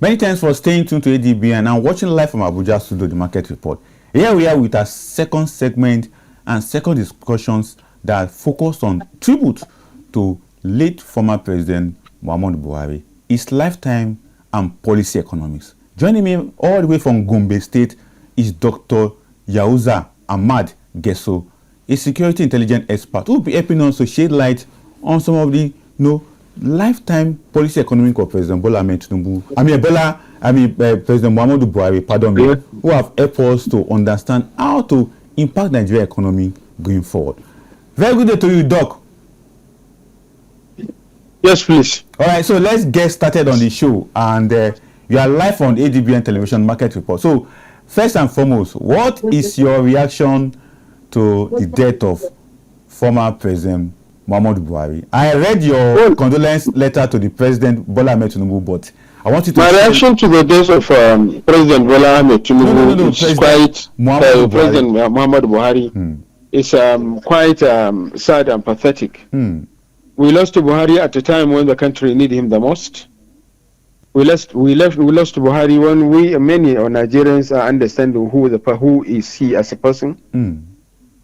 Many thanks for staying tuned to ADB and now watching live from Abuja Studio, the Market Report. Here we are with our second segment and second discussions that focus on tribute to late former President Muhammadu Buhari, his lifetime and policy economics. Joining me all the way from Gombe State is Dr. Yahuza Ahmad Getso, a security intelligence expert who will be helping us to shed light on some of the lifetime policy economic of President President Muhammadu Buhari, who have helped us to understand how to impact Nigeria economy going forward. Very good day to you, Doc. Yes, please. All right, so let's get started on the show. And you are live on ADBN Television Market Report. So, first and foremost, what is your reaction to the death of former President Muhammadu Buhari? I read your condolence letter to the President Bola Ahmed Tinubu, but I want you to... My reaction to the death of President Bola Ahmed Tinubu is quite... President Muhammadu Buhari is quite sad and pathetic. We lost to Buhari at a time when the country needed him the most. We lost to Buhari when many Nigerians are understanding who is he as a person.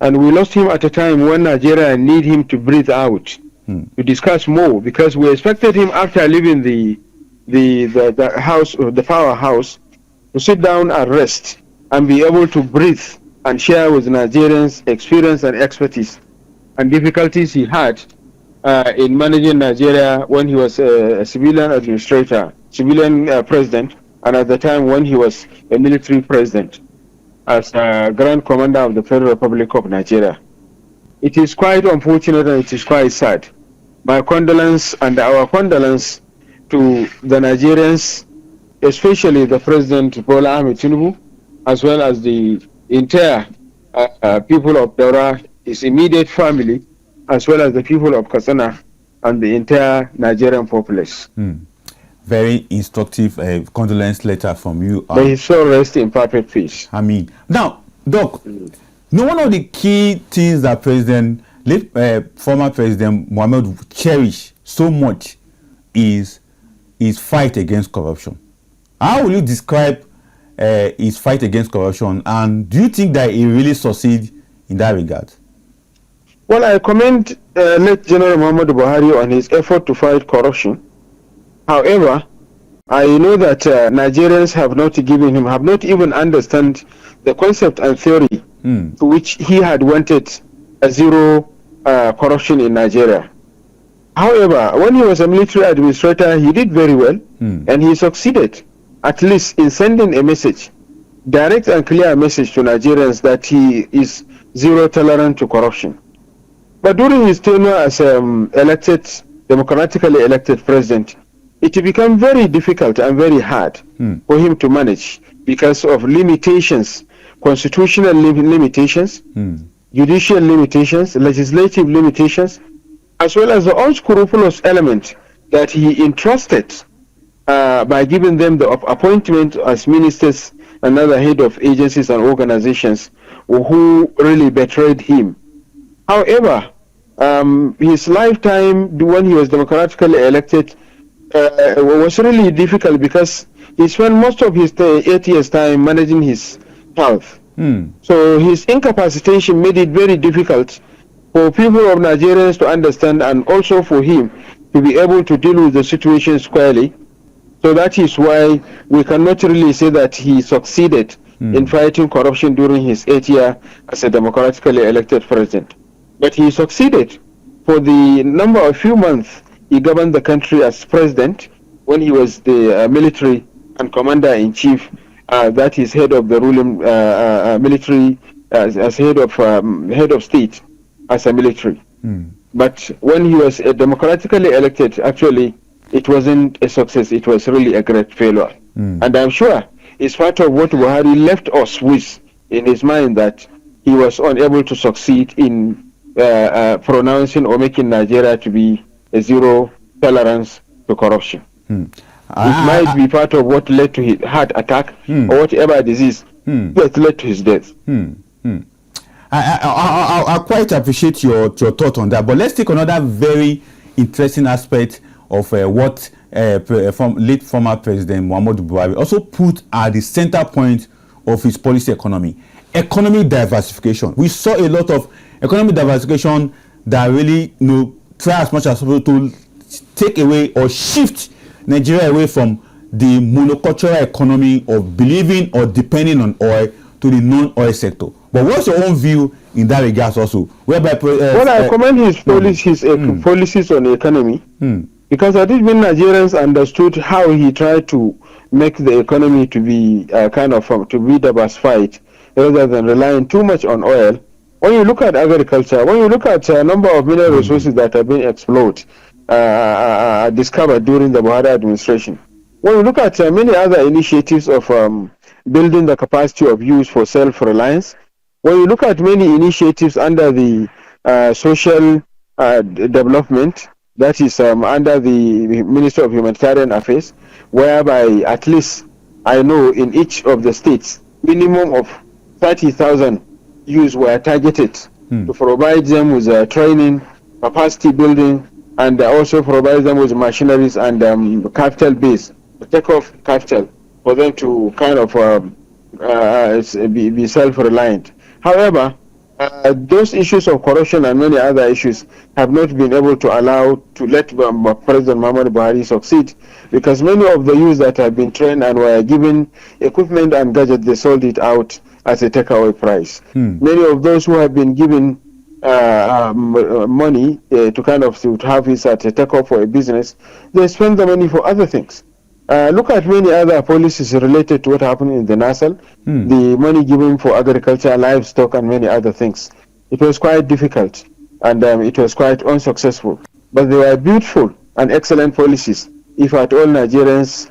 And we lost him at a time when Nigeria need him to breathe out, to discuss more, because we expected him after leaving the house, the powerhouse, to sit down and rest and be able to breathe and share with Nigerians experience and expertise and difficulties he had in managing Nigeria when he was a civilian administrator, civilian president, and at the time when he was a military president as Grand Commander of the Federal Republic of Nigeria. It is quite unfortunate and it is quite sad. My condolence and our condolence to the Nigerians, especially the President Bola Ahmed Tinubu, as well as the entire people of Daura, his immediate family, as well as the people of Katsina and the entire Nigerian populace. Very instructive condolence letter from you. May his soul rest in perfect peace. I mean, now, Doc, one of the key things that former President Muhammadu cherished so much is his fight against corruption. How will you describe his fight against corruption, and do you think that he really succeeded in that regard? Well, I commend late General Muhammadu Buhari on his effort to fight corruption. However, I know that Nigerians have not even understand the concept and theory to which he had wanted a zero corruption in Nigeria. However, when he was a military administrator, he did very well, and he succeeded, at least in sending a message, direct and clear message to Nigerians that he is zero tolerant to corruption. But during his tenure as democratically elected president, it became very difficult and very hard for him to manage because of limitations, constitutional limitations, judicial limitations, legislative limitations, as well as the unscrupulous element that he entrusted by giving them the appointment as ministers and other head of agencies and organizations who really betrayed him. However, his lifetime when he was democratically elected was really difficult because he spent most of his 8 years time managing his health. So his incapacitation made it very difficult for people of Nigerians to understand and also for him to be able to deal with the situation squarely. So that is why we cannot really say that he succeeded in fighting corruption during his 8 years as a democratically elected president. But he succeeded. For the few months he governed the country as president, when he was the military and commander-in-chief, that is head of the ruling military, as head of state, as a military. But when he was democratically elected, actually, it wasn't a success. It was really a great failure. And I'm sure it's part of what Buhari left us with in his mind, that he was unable to succeed in pronouncing or making Nigeria to be a zero tolerance to corruption. It might be part of what led to his heart attack or whatever disease that led to his death. I quite appreciate your thought on that, but let's take another very interesting aspect of what late former President Muhammadu Buhari also put at the center point of his policy economy. Economic diversification. We saw a lot of economic diversification that really try as much as possible to take away or shift Nigeria away from the monocultural economy of believing or depending on oil to the non-oil sector. But what's your own view in that regard also? Whereby I commend his policies on the economy because I think many Nigerians understood how he tried to make the economy to be to be diversified rather than relying too much on oil. When you look at agriculture, when you look at a number of mineral resources that have been explored, discovered during the Buhari administration, when you look at many other initiatives of building the capacity of use for self-reliance, when you look at many initiatives under the social development, that is under the Ministry of Humanitarian Affairs, whereby at least I know in each of the states, minimum of 30,000 youths were targeted to provide them with training, capacity building, and also provide them with machineries and capital base, take off capital for them to be self-reliant. However, those issues of corruption and many other issues have not been able to let President Muhammadu Buhari succeed, because many of the youths that have been trained and were given equipment and gadgets, they sold it out as a takeaway price. Many of those who have been given money to have this at a takeoff for a business, they spend the money for other things. Look at many other policies related to what happened in the Nasal, the money given for agriculture, livestock, and many other things. It was quite difficult, and it was quite unsuccessful. But they were beautiful and excellent policies if at all Nigerians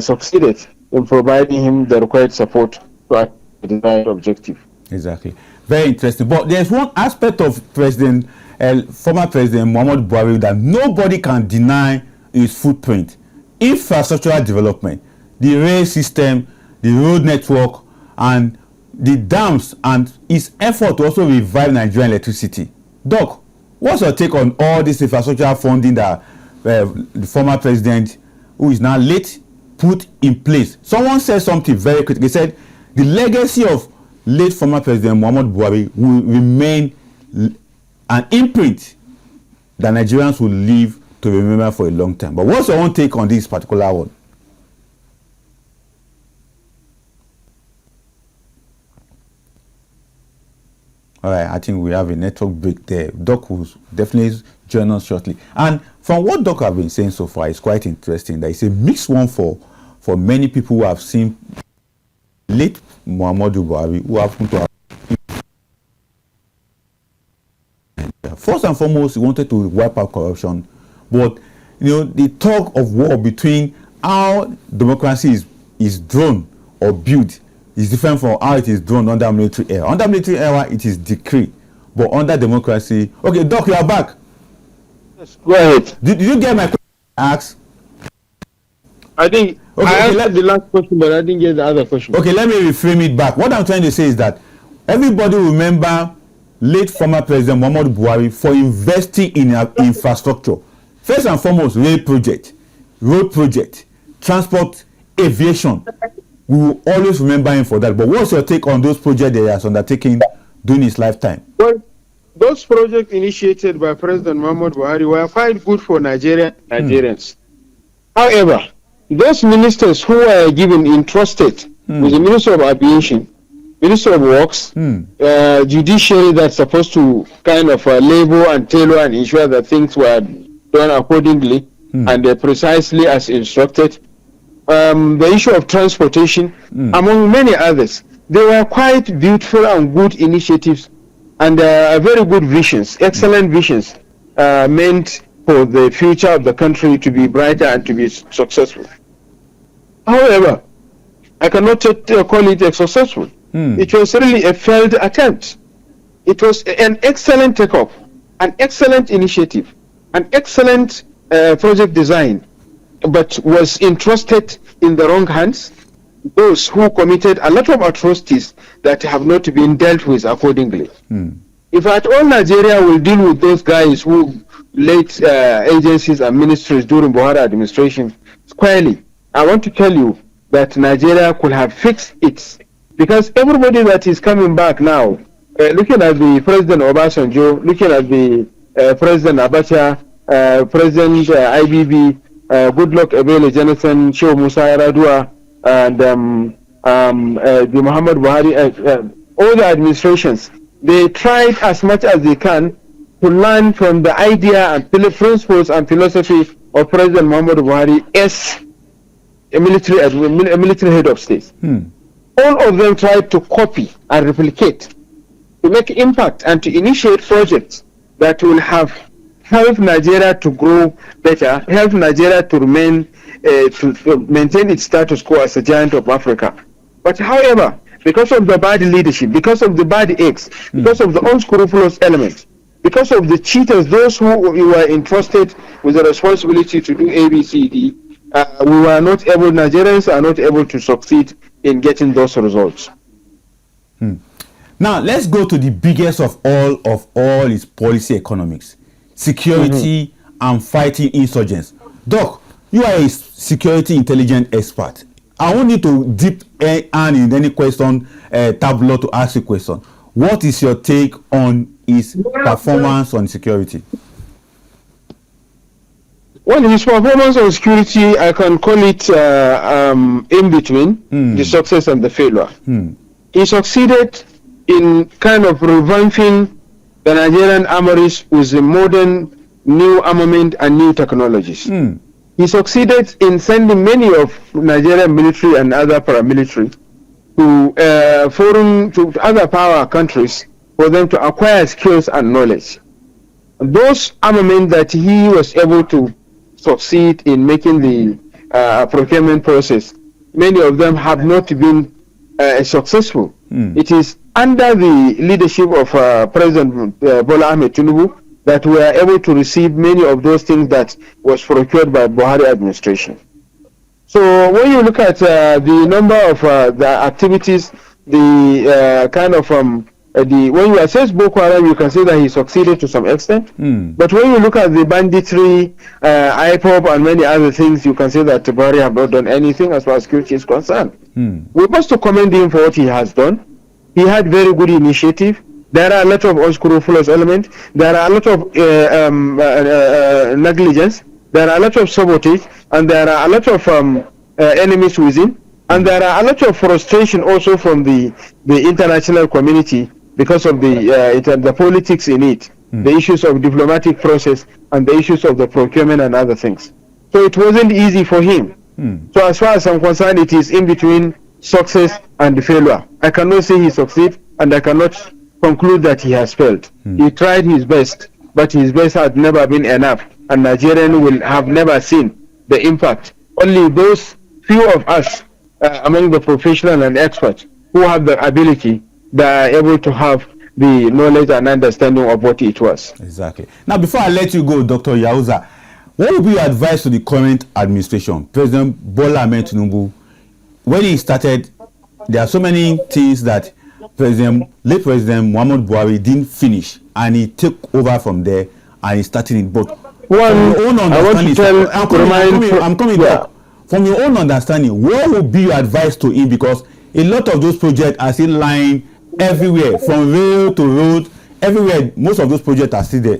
succeeded in providing him the required support to the desired objective. Exactly. Very interesting. But there's one aspect of former President Muhammadu Buhari that nobody can deny his footprint. Infrastructural development, the rail system, the road network, and the dams, and his effort to also revive Nigerian electricity. Doc, what's your take on all this infrastructural funding that the former president, who is now late, put in place? Someone said something very critical. He said the legacy of late former President Muhammadu Buhari will remain an imprint that Nigerians will live to remember for a long time. But what's your own take on this particular one? All right, I think we have a network break there. Doc will definitely join us shortly. And from what Doc have been saying so far, it's quite interesting that it's a mixed one for many people who have seen late Muhammadu Buhari, who happen to have. First and foremost, he wanted to wipe out corruption. But the talk of war between how democracy is drawn or built is different from how it is drawn under military era. Under military era, it is decree. But under democracy, okay, Doc, you are back. Yes, go ahead. Did you get my question I asked? I think I asked the last question, but I didn't get the other question. Okay, let me reframe it back. What I'm trying to say is that everybody remember late former President Muhammadu Buhari for investing in infrastructure. First and foremost, rail project, road project, transport, aviation. We will always remember him for that. But what's your take on those projects that he has undertaken during his lifetime? Well, those projects initiated by President Muhammadu Buhari were quite good for Nigerians. However, those ministers who were entrusted with the Minister of Aviation, Minister of Works, judiciary that's supposed to label and tailor and ensure that things were done accordingly and precisely as instructed. The issue of transportation, among many others, they were quite beautiful and good initiatives and very good visions, excellent visions meant for the future of the country to be brighter and to be successful. However, I cannot call it successful. It was really a failed attempt. It was an excellent takeoff, an excellent initiative, an excellent project design, but was entrusted in the wrong hands, those who committed a lot of atrocities that have not been dealt with accordingly. If at all Nigeria will deal with those guys who late agencies and ministries during Buhari administration squarely. I want to tell you that Nigeria could have fixed it, because everybody that is coming back now, looking at the President Obasanjo, looking at the President Abacha, President IBB, Goodluck Ebele Jonathan, Shehu Musa Yaradua, and the Muhammadu Buhari, all the administrations, they tried as much as they can to learn from the idea and principles and philosophy of President Muhammadu Buhari as a military head of state. All of them tried to copy and replicate, to make impact and to initiate projects that will help Nigeria to grow better, help Nigeria to remain, to maintain its status quo as a giant of Africa. But however, because of the bad leadership, because of the bad eggs, because of the unscrupulous elements, because of the cheaters, those who were entrusted with the responsibility to do ABCD, we were not able, Nigerians are not able to succeed in getting those results. Now, let's go to the biggest of all its policy economics, security and fighting insurgents. Doc, you are a security intelligence expert. I won't need to dip hand in any question, tableau to ask you a question. What is your take on his performance on security? Well, his performance on security, I can call it in between the success and the failure. He succeeded in kind of revamping the Nigerian armories with a modern new armament and new technologies. He succeeded in sending many of Nigerian military and other paramilitary to other power countries for them to acquire skills and knowledge. Those armament that he was able to succeed in making the procurement process, many of them have not been successful. It is under the leadership of President Bola Ahmed Tinubu that we are able to receive many of those things that was procured by Buhari administration. So when you look at the number of the activities, the kind of when you assess Boko Haram, you can say that he succeeded to some extent. But when you look at the banditry, IPOP, and many other things, you can say that Buhari have not done anything as far as security is concerned. We must to commend him for what he has done. He had very good initiative. There are a lot of unscrupulous elements. There are a lot of negligence. There are a lot of sabotage, and there are a lot of enemies within, and there are a lot of frustration also from the international community because of the politics in it, the issues of diplomatic process, and the issues of the procurement and other things. So it wasn't easy for him. So as far as I'm concerned, it is in between success and failure. I cannot say he succeeded, and I cannot conclude that he has failed. He tried his best, but his best had never been enough, and Nigerians will have never seen the impact. Only those few of us among the professional and experts who have the ability, that are able to have the knowledge and understanding of what it was. Exactly. Now, before I let you go, Dr. Yahuza, what would be your advice to the current administration, President Bola Ahmed Tinubu? When he started, there are so many things that late President Muhammadu Buhari didn't finish, and he took over from there and he started it. But I'm coming back. From your own understanding, what would be your advice to him? Because a lot of those projects are still lying everywhere, from rail to road, everywhere. Most of those projects are still there.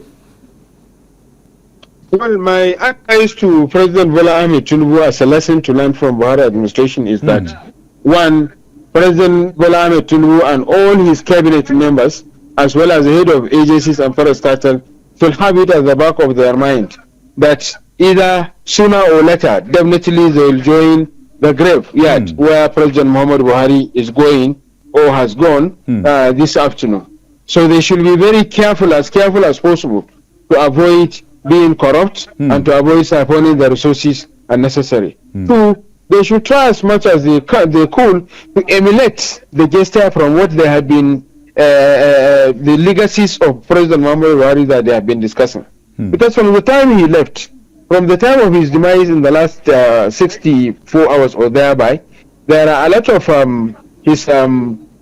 Well, my advice to President Bola Ahmed Tinubu as a lesson to learn from Buhari administration is that, one, President Bola Ahmed Tinubu and all his cabinet members, as well as the head of agencies and parastatals, should have it at the back of their mind that either sooner or later, definitely they will join the graveyard where President Muhammadu Buhari is going or has gone this afternoon. So they should be very careful as possible to avoid being corrupt and to avoid siphoning the resources unnecessary. Two, they should try as much as they could to emulate the gesture from what they have been, the legacies of President Muhammadu Buhari that they have been discussing. Because from the time he left, from the time of his demise in the last 64 hours or thereby, there are a lot of his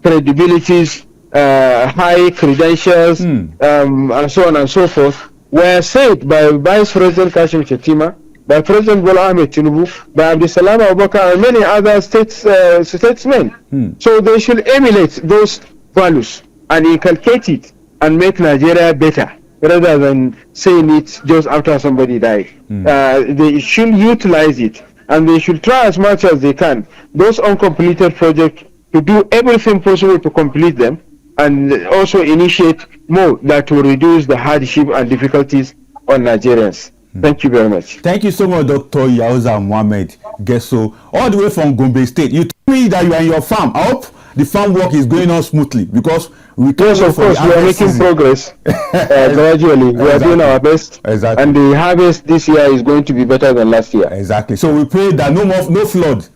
credibilities, high credentials, and so on and so forth, were said by Vice President Kashim Shettima, by President Bola Ahmed Tinubu, by Abdisalam Abubakar, and many other statesmen. So they should emulate those values and inculcate it and make Nigeria better, rather than saying it just after somebody died. They should utilize it, and they should try as much as they can, those uncompleted projects, to do everything possible to complete them, and also initiate more that will reduce the hardship and difficulties on Nigerians. Thank you very much. Thank you so much, Dr. Yahuza Ahmad Getso, all the way from Gombe State. You told me that you are in your farm. I hope the farm work is going on smoothly, because we yes, of course, we are making progress gradually. We are doing our best, and the harvest this year is going to be better than last year. Exactly. So we pray that no flood,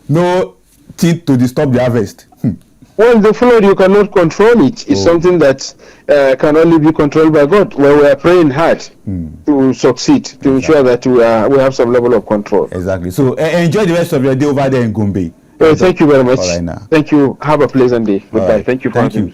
no thing to disturb the harvest. Well, the flood, you cannot control it. It's something that can only be controlled by God. Well, we are praying hard to succeed, to ensure that we have some level of control. Exactly. So enjoy the rest of your day over there in Gombe. Well, thank you very much. All right now. Thank you. Have a pleasant day. Goodbye. Thank you. Thank you.